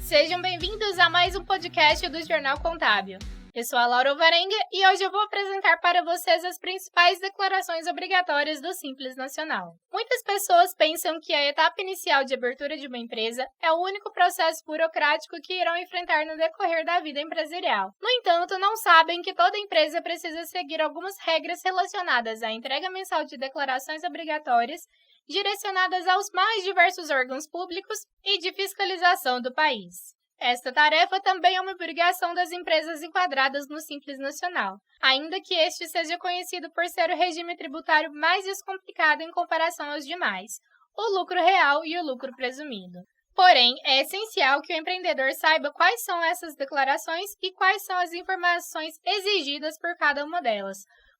Sejam bem-vindos a mais um podcast do Jornal Contábil. Eu sou a Laura Alvarenga e hoje eu vou apresentar para vocês as principais declarações obrigatórias do Simples Nacional. Muitas pessoas pensam que a etapa inicial de abertura de uma empresa é o único processo burocrático que irão enfrentar no decorrer da vida empresarial. No entanto, não sabem que toda empresa precisa seguir algumas regras relacionadas à entrega mensal de declarações obrigatórias direcionadas aos mais diversos órgãos públicos e de fiscalização do país. Esta tarefa também é uma obrigação das empresas enquadradas no Simples Nacional, ainda que este seja conhecido por ser o regime tributário mais descomplicado em comparação aos demais, o lucro real e o lucro presumido. Porém, é essencial que o empreendedor saiba quais são essas declarações e quais são as informações exigidas por cada uma delas,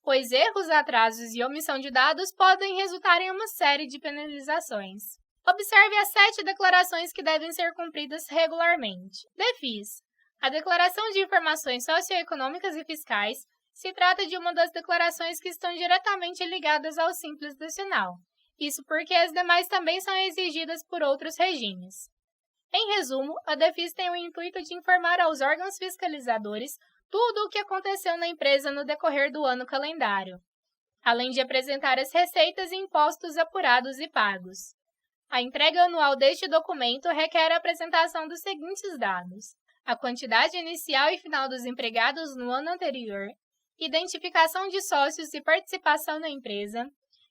pois erros, atrasos e omissão de dados podem resultar em uma série de penalizações. Observe as 7 declarações que devem ser cumpridas regularmente. DEFIS. A Declaração de Informações Socioeconômicas e Fiscais se trata de uma das declarações que estão diretamente ligadas ao Simples Nacional. Isso porque as demais também são exigidas por outros regimes. Em resumo, a DEFIS tem o intuito de informar aos órgãos fiscalizadores tudo o que aconteceu na empresa no decorrer do ano calendário, além de apresentar as receitas e impostos apurados e pagos. A entrega anual deste documento requer a apresentação dos seguintes dados: a quantidade inicial e final dos empregados no ano anterior, identificação de sócios e participação na empresa,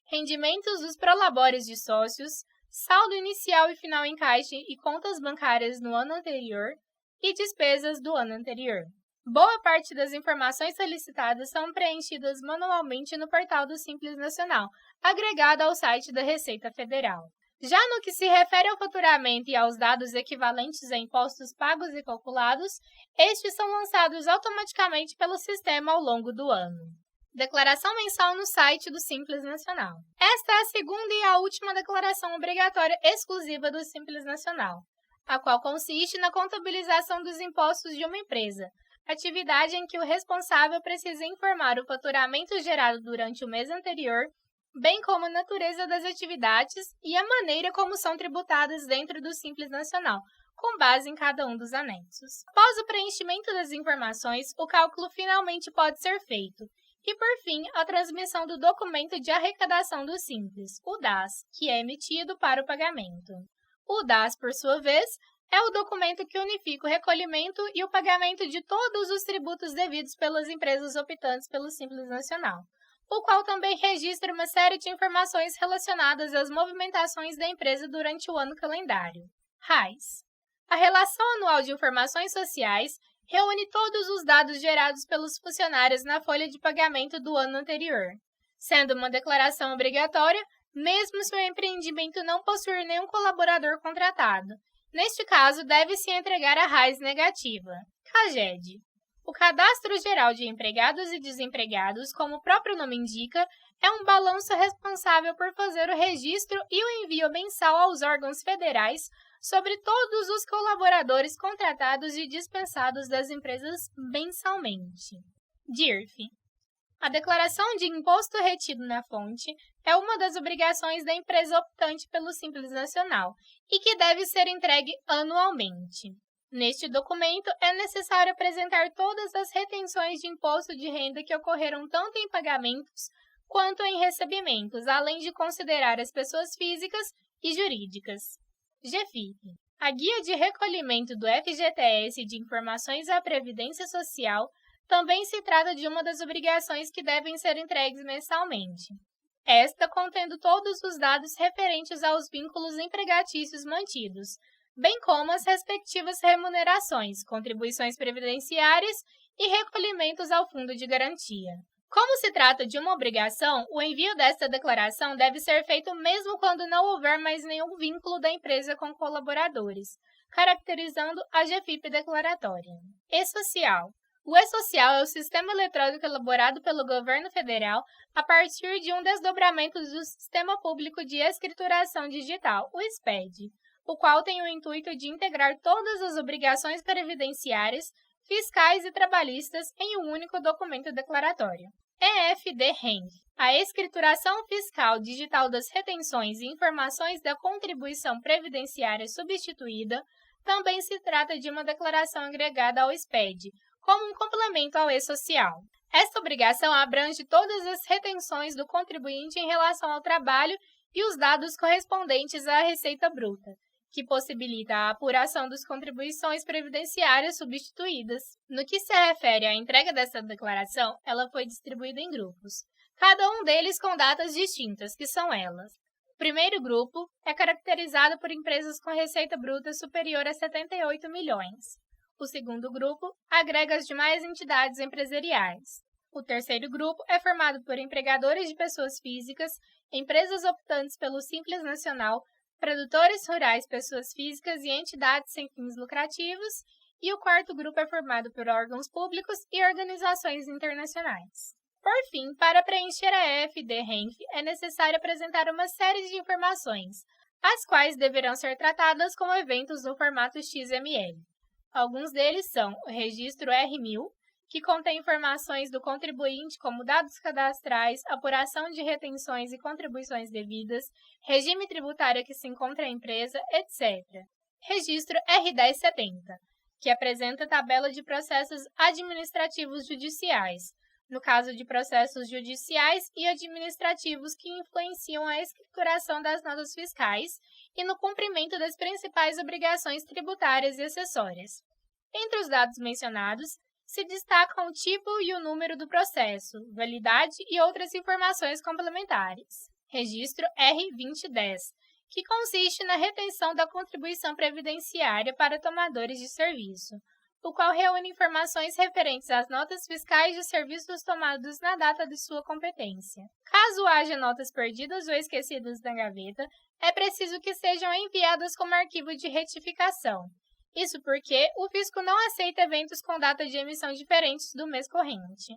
rendimentos dos prolabores de sócios, saldo inicial e final em caixa e contas bancárias no ano anterior e despesas do ano anterior. Boa parte das informações solicitadas são preenchidas manualmente no portal do Simples Nacional, agregado ao site da Receita Federal. Já no que se refere ao faturamento e aos dados equivalentes a impostos pagos e calculados, estes são lançados automaticamente pelo sistema ao longo do ano. Declaração mensal no site do Simples Nacional. Esta é a segunda e a última declaração obrigatória exclusiva do Simples Nacional, a qual consiste na contabilização dos impostos de uma empresa, atividade em que o responsável precisa informar o faturamento gerado durante o mês anterior, bem como a natureza das atividades e a maneira como são tributadas dentro do Simples Nacional, com base em cada um dos anexos. Após o preenchimento das informações, o cálculo finalmente pode ser feito, e por fim, a transmissão do documento de arrecadação do Simples, o DAS, que é emitido para o pagamento. O DAS, por sua vez, é o documento que unifica o recolhimento e o pagamento de todos os tributos devidos pelas empresas optantes pelo Simples Nacional, o qual também registra uma série de informações relacionadas às movimentações da empresa durante o ano calendário. RAIS. A Relação Anual de Informações Sociais reúne todos os dados gerados pelos funcionários na folha de pagamento do ano anterior, sendo uma declaração obrigatória, mesmo se o empreendimento não possuir nenhum colaborador contratado. Neste caso, deve-se entregar a RAIS negativa. CAGED. O Cadastro Geral de Empregados e Desempregados, como o próprio nome indica, é um balanço responsável por fazer o registro e o envio mensal aos órgãos federais sobre todos os colaboradores contratados e dispensados das empresas mensalmente. DIRF. A declaração de imposto retido na fonte é uma das obrigações da empresa optante pelo Simples Nacional e que deve ser entregue anualmente. Neste documento, é necessário apresentar todas as retenções de imposto de renda que ocorreram tanto em pagamentos quanto em recebimentos, além de considerar as pessoas físicas e jurídicas. GFIP. A Guia de Recolhimento do FGTS de Informações à Previdência Social também se trata de uma das obrigações que devem ser entregues mensalmente. Esta contendo todos os dados referentes aos vínculos empregatícios mantidos, bem como as respectivas remunerações, contribuições previdenciárias e recolhimentos ao Fundo de Garantia. Como se trata de uma obrigação, o envio desta declaração deve ser feito mesmo quando não houver mais nenhum vínculo da empresa com colaboradores, caracterizando a GFIP declaratória. E-Social. O E-Social é o sistema eletrônico elaborado pelo governo federal a partir de um desdobramento do Sistema Público de Escrituração Digital, o SPED, o qual tem o intuito de integrar todas as obrigações previdenciárias, fiscais e trabalhistas em um único documento declaratório. EFD-RENF. A escrituração fiscal digital das retenções e informações da contribuição previdenciária substituída Também se trata de uma declaração agregada ao SPED, como um complemento ao E-Social. Esta obrigação abrange todas as retenções do contribuinte em relação ao trabalho e os dados correspondentes à receita bruta, que possibilita a apuração das contribuições previdenciárias substituídas. No que se refere à entrega dessa declaração, ela foi distribuída em grupos, cada um deles com datas distintas, que são elas. O primeiro grupo é caracterizado por empresas com receita bruta superior a 78 milhões. O segundo grupo agrega as demais entidades empresariais. O terceiro grupo é formado por empregadores de pessoas físicas, empresas optantes pelo Simples Nacional, produtores rurais, pessoas físicas e entidades sem fins lucrativos, e o quarto grupo é formado por órgãos públicos e organizações internacionais. Por fim, para preencher a EFD-RENF, é necessário apresentar uma série de informações, as quais deverão ser tratadas como eventos no formato XML. Alguns deles são o registro R1000, que contém informações do contribuinte como dados cadastrais, apuração de retenções e contribuições devidas, regime tributário que se encontra a empresa, etc. Registro R1070, que apresenta tabela de processos administrativos judiciais, no caso de processos judiciais e administrativos que influenciam a escrituração das notas fiscais e no cumprimento das principais obrigações tributárias e acessórias. Entre os dados mencionados, se destacam o tipo e o número do processo, validade e outras informações complementares. Registro R2010, que consiste na retenção da contribuição previdenciária para tomadores de serviço, o qual reúne informações referentes às notas fiscais de serviços tomados na data de sua competência. Caso haja notas perdidas ou esquecidas na gaveta, é preciso que sejam enviadas como arquivo de retificação. Isso porque o fisco não aceita eventos com data de emissão diferentes do mês corrente.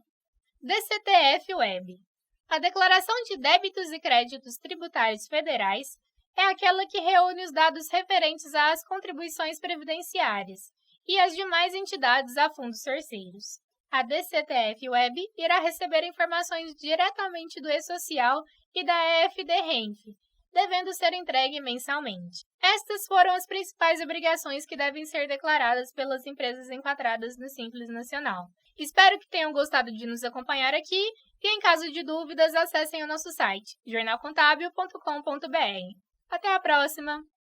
DCTF Web. A Declaração de Débitos e Créditos Tributários Federais é aquela que reúne os dados referentes às contribuições previdenciárias e as demais entidades a fundos terceiros. A DCTF Web irá receber informações diretamente do E-Social e da EFD-RENF, devendo ser entregue mensalmente. Estas foram as principais obrigações que devem ser declaradas pelas empresas enquadradas no Simples Nacional. Espero que tenham gostado de nos acompanhar aqui e, em caso de dúvidas, acessem o nosso site, jornalcontábil.com.br. Até a próxima!